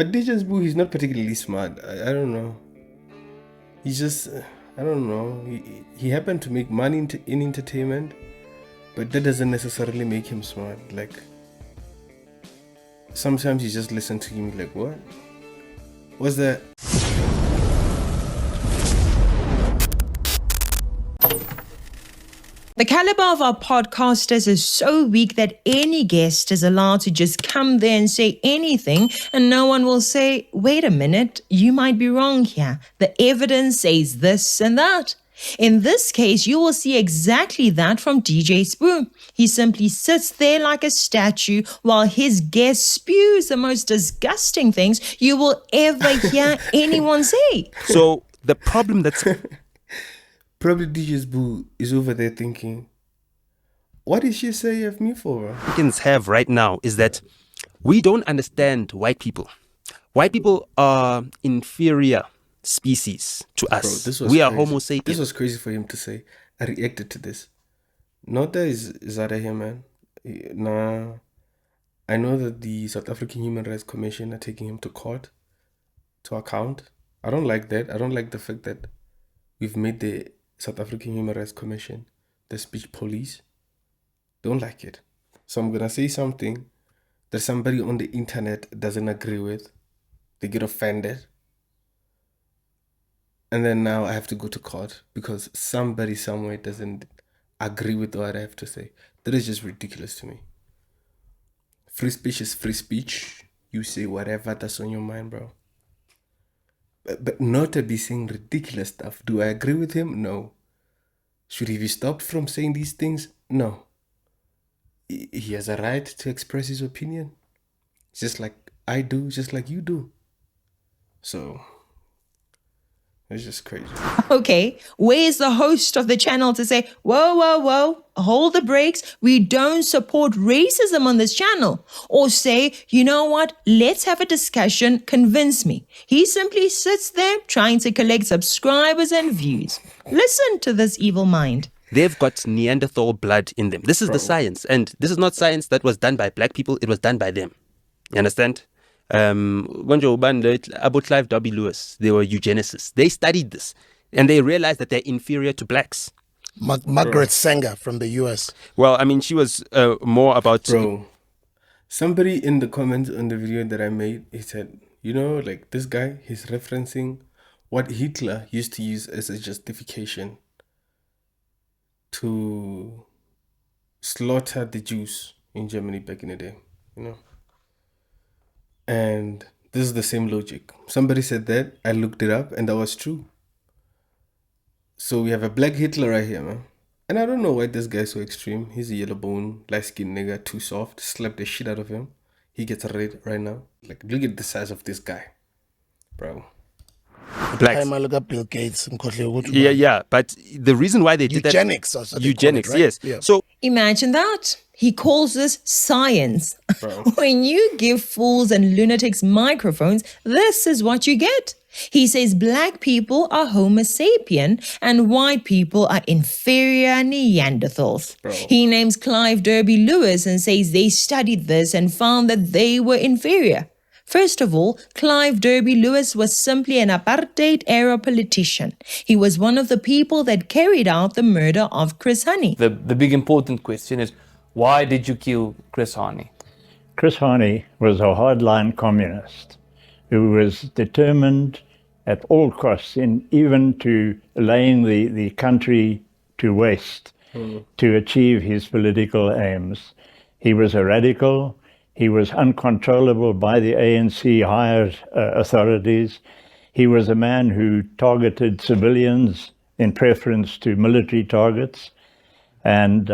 But DJ SBU, he's not particularly smart. I don't know. He's just, I don't know. He happened to make money in entertainment, but that doesn't necessarily make him smart. Like, sometimes you just listen to him like, what? What's that? The caliber of our podcasters is so weak that any guest is allowed to just come there and say anything, and no one will say, wait a minute, you might be wrong here. The evidence says this and that. In this case, you will see exactly that from DJ SBU. He simply sits there like a statue while his guest spews the most disgusting things you will ever hear anyone say. So the problem that's... Probably DJ SBU is over there thinking, what did she say of me for? Americans have right now is that we don't understand white people. White people are inferior species to us. Bro, we are Homo sapiens. This was crazy for him to say. I reacted to this. Nota is out of here, man. Nah. I know that the South African Human Rights Commission are taking him to court to account. I don't like that. I don't like the fact that we've made the South African Human Rights Commission the speech police. Don't like it. So I'm going to say something that somebody on the internet doesn't agree with. They get offended. And then now I have to go to court because somebody somewhere doesn't agree with what I have to say. That is just ridiculous to me. Free speech is free speech. You say whatever that's on your mind, bro. But not to be saying ridiculous stuff. Do I agree with him? No. Should he be stopped from saying these things? No. He has a right to express his opinion. Just like I do, just like you do. So, it's just crazy. Okay, where's the host of the channel to say, whoa, whoa, whoa, hold the brakes, we don't support racism on this channel? Or say, you know what, let's have a discussion, convince me. He simply sits there trying to collect subscribers and views. Listen to this evil mind. They've got Neanderthal blood in them. This is the science. And this is not science that was done by black people. It was done by them. You understand? About Clive W. Lewis, they were eugenicists. They studied this. And they realized that they're inferior to blacks. Margaret Sanger from the US. Well, I mean, she was more about... Bro, somebody in the comments on the video that I made, he said, you know, like this guy, he's referencing what Hitler used to use as a justification to slaughter the Jews in Germany back in the day, you know. And this is the same logic. Somebody said that, I looked it up, and that was true. So we have a black Hitler right here, man. And I don't know why this guy's so extreme. He's a yellow bone, light-skinned nigga, too soft. Slap the shit out of him. He gets red right now. Like, look at the size of this guy, bro. Blacks. Look at Bill Gates. Yeah. But the reason why they did eugenics, that... Eugenics, right? Yes. Yeah. So Imagine that. He calls this science. When you give fools and lunatics microphones, this is what you get. He says black people are Homo sapien and white people are inferior Neanderthals. He names Clive W. Lewis and says they studied this and found that they were inferior. First of all, Clive W. Lewis was simply an apartheid-era politician. He was one of the people that carried out the murder of Chris Hani. The big important question is, why did you kill Chris Hani? Chris Hani was a hardline communist who was determined at all costs, even to laying the country to waste to achieve his political aims. He was a radical. He was uncontrollable by the ANC hired authorities. He was a man who targeted civilians in preference to military targets. And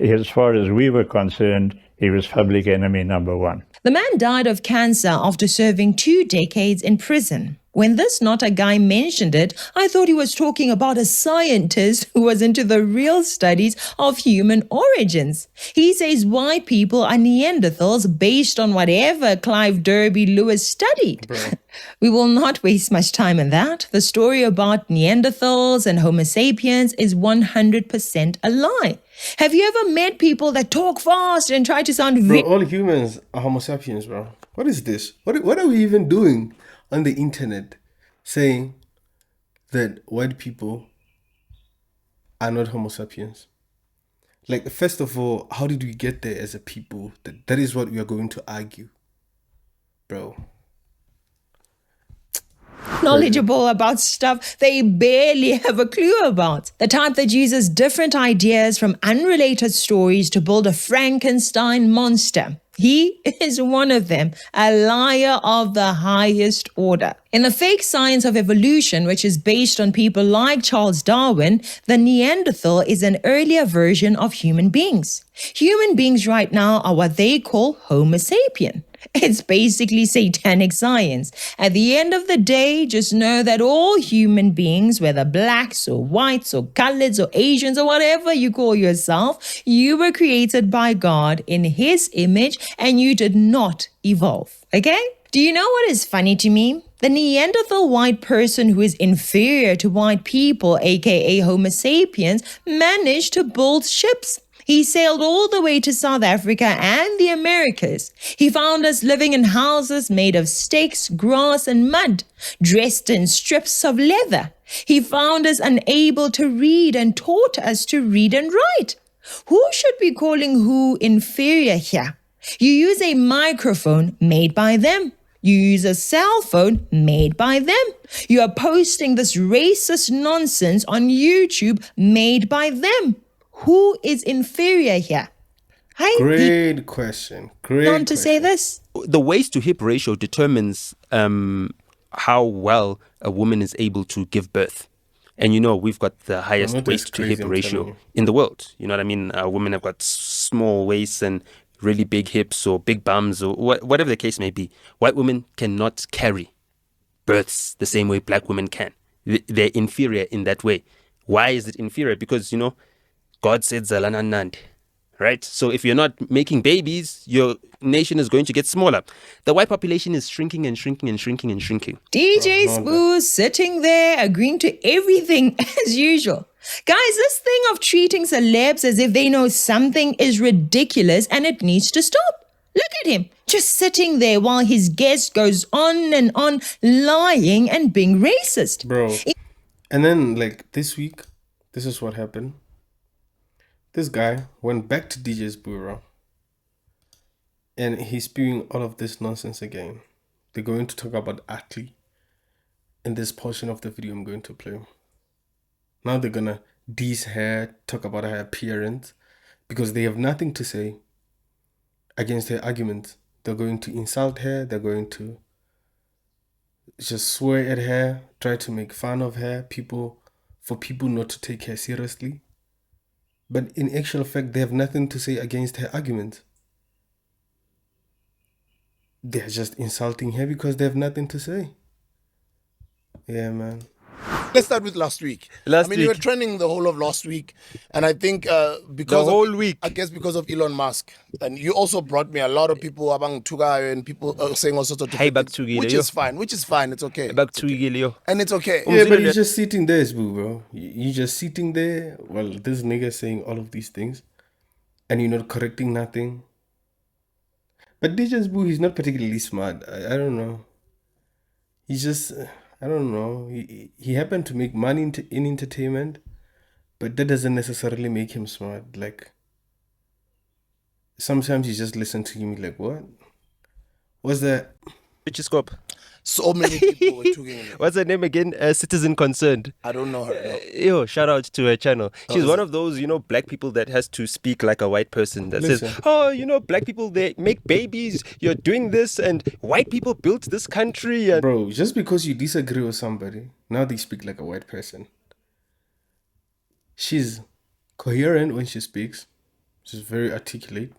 as far as we were concerned, he was public enemy number one. The man died of cancer after serving 2 decades in prison. When this NOTA guy mentioned it, I thought he was talking about a scientist who was into the real studies of human origins. He says white people are Neanderthals based on whatever Clive W. Lewis studied. We will not waste much time on that. The story about Neanderthals and Homo sapiens is 100% a lie. Have you ever met people that talk fast and try to sound... Bro, all humans are Homo sapiens, bro. What is this? What are we even doing on the internet saying that white people are not Homo sapiens? Like, first of all, how did we get there as a people? That is what we are going to argue, bro. Knowledgeable about stuff they barely have a clue about. The type that uses different ideas from unrelated stories to build a Frankenstein monster. He is one of them, a liar of the highest order. In the fake science of evolution, which is based on people like Charles Darwin, the Neanderthal is an earlier version of human beings. Human beings right now are what they call Homo sapien. It's basically satanic science. At the end of the day, just know that all human beings, whether blacks or whites or coloreds or Asians or whatever you call yourself, you were created by God in His image and you did not evolve. Okay? Do you know what is funny to me? The Neanderthal white person who is inferior to white people, aka Homo sapiens, managed to build ships. He sailed all the way to South Africa and the Americas. He found us living in houses made of stakes, grass, and mud, dressed in strips of leather. He found us unable to read and taught us to read and write. Who should be calling who inferior here? You use a microphone made by them. You use a cell phone made by them. You are posting this racist nonsense on YouTube made by them. Who is inferior here? Great question. Great want to say this? The waist to hip ratio determines how well a woman is able to give birth. And we've got the highest waist to hip ratio in the world. You know what I mean? Women have got small waists and really big hips or big bums or whatever the case may be. White women cannot carry births the same way black women can. They're inferior in that way. Why is it inferior? Because, God said Zalana Nand, right? So if you're not making babies, your nation is going to get smaller. The white population is shrinking and shrinking and shrinking and shrinking. DJ Spoo sitting there agreeing to everything as usual. Guys, this thing of treating celebs as if they know something is ridiculous and it needs to stop. Look at him, just sitting there while his guest goes on and on lying and being racist. Bro. And then, this week, this is what happened. This guy went back to DJ's bureau and he's spewing all of this nonsense again. They're going to talk about Atlee in this portion of the video I'm going to play. Now they're going to diss her, talk about her appearance, because they have nothing to say against her argument. They're going to insult her, they're going to just swear at her, try to make fun of her, for people not to take her seriously. But in actual fact, they have nothing to say against her argument. They're just insulting her because they have nothing to say. Yeah, man. Let's start with last week. Last week. You were trending the whole of last week. And I think because the whole week. I guess because of Elon Musk. And you also brought me a lot of people abang Tuga and people saying all sorts of different things, which is fine. It's okay. And it's okay. Yeah, but you're just sitting there, bro. You're just sitting there. Well, this nigga saying all of these things. And you're not correcting nothing. But DJ Boo, he's not particularly smart. I don't know. He's just... I don't know. He happened to make money in entertainment, but that doesn't necessarily make him smart. Sometimes you just listen to him like, what? What's that? Richiscope. So many people were talking about. What's her name again? Citizen Concerned. I don't know her. Shout out to her channel. She's one of those, black people that has to speak like a white person that Listen. says, black people, they make babies, you're doing this, and white people built this country. And Bro, just because you disagree with somebody, now they speak like a white person. She's coherent when she speaks. She's very articulate.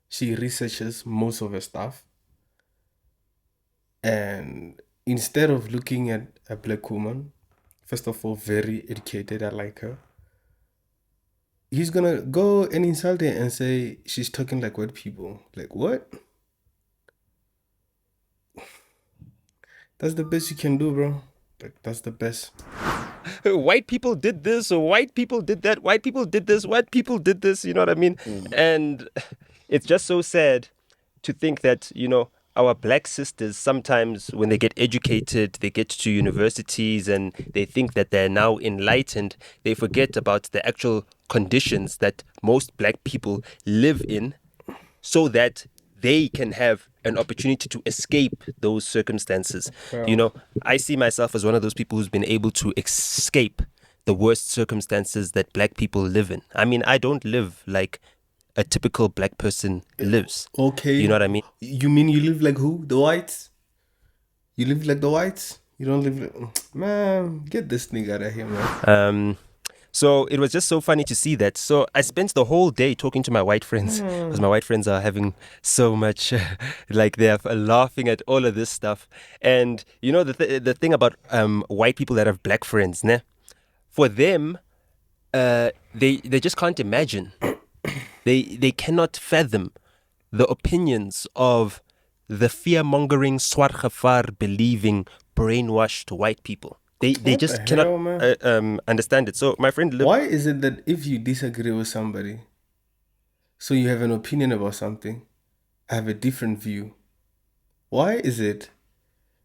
She researches most of her stuff. And instead of looking at a black woman, first of all, very educated, I like her, he's gonna go and insult her and say she's talking like white people. Like, what? That's the best you can do, bro. That's the best. White people did this, or white people did that, white people did this, white people did this, you know what I mean? And it's just so sad to think that, our black sisters, sometimes when they get educated, they get to universities and they think that they're now enlightened, they forget about the actual conditions that most black people live in so that they can have an opportunity to escape those circumstances. You know, I see myself as one of those people who's been able to escape the worst circumstances that black people live in. I mean, I don't live like a typical black person lives. Okay. You know what I mean? You mean you live like who? The whites? You live like the whites? You don't live like... Man, get this nigga out of here, man. So it was just so funny to see that. So I spent the whole day talking to my white friends because my white friends are having so much, like they're laughing at all of this stuff. And you know, the thing about white people that have black friends, ne? For them, they just can't imagine. They cannot fathom the opinions of the fear-mongering, swargafar believing, brainwashed white people. They just cannot understand it. So my friend... Why is it that if you disagree with somebody, so you have an opinion about something, I have a different view, why is it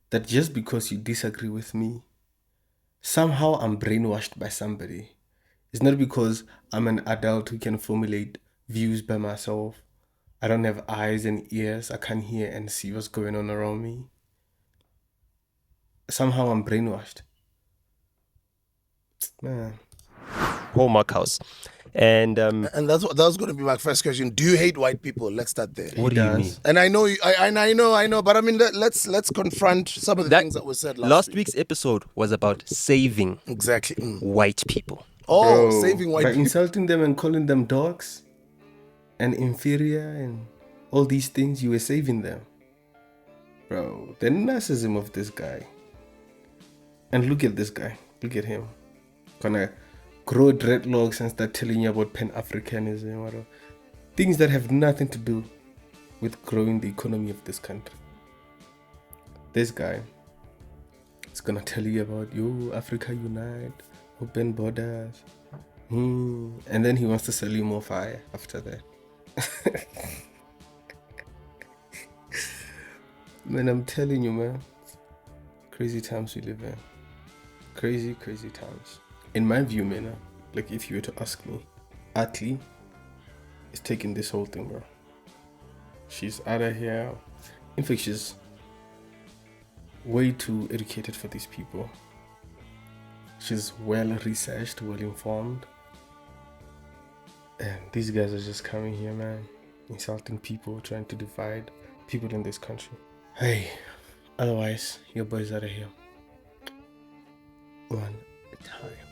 that just because you disagree with me, somehow I'm brainwashed by somebody? It's not because I'm an adult who can formulate views by myself. I don't have eyes and ears. I can't hear and see what's going on around me. Somehow I'm brainwashed. Man. Hallmark house. And that was going to be my first question. Do you hate white people? Let's start there. What do you mean? And I know, I know, but I mean, let's confront some of the things that were said last week's episode was about saving white people. Oh, saving white by people. Insulting them and calling them dogs and inferior and all these things, you were saving them. Bro, the narcissism of this guy. And look at this guy. Look at him. Gonna grow dreadlocks and start telling you about Pan-Africanism. Things that have nothing to do with growing the economy of this country. This guy is gonna tell you about, Africa unite, open borders. And then he wants to sell you more fire after that. Man, I'm telling you, man. Crazy times we live in. Crazy, crazy times. In my view, man, like if you were to ask me, Atlee is taking this whole thing, bro. She's out of here. In fact, she's way too educated for these people. She's well researched, well informed. And these guys are just coming here, man, insulting people, trying to divide people in this country. Hey, otherwise, your boy's out of here. One time.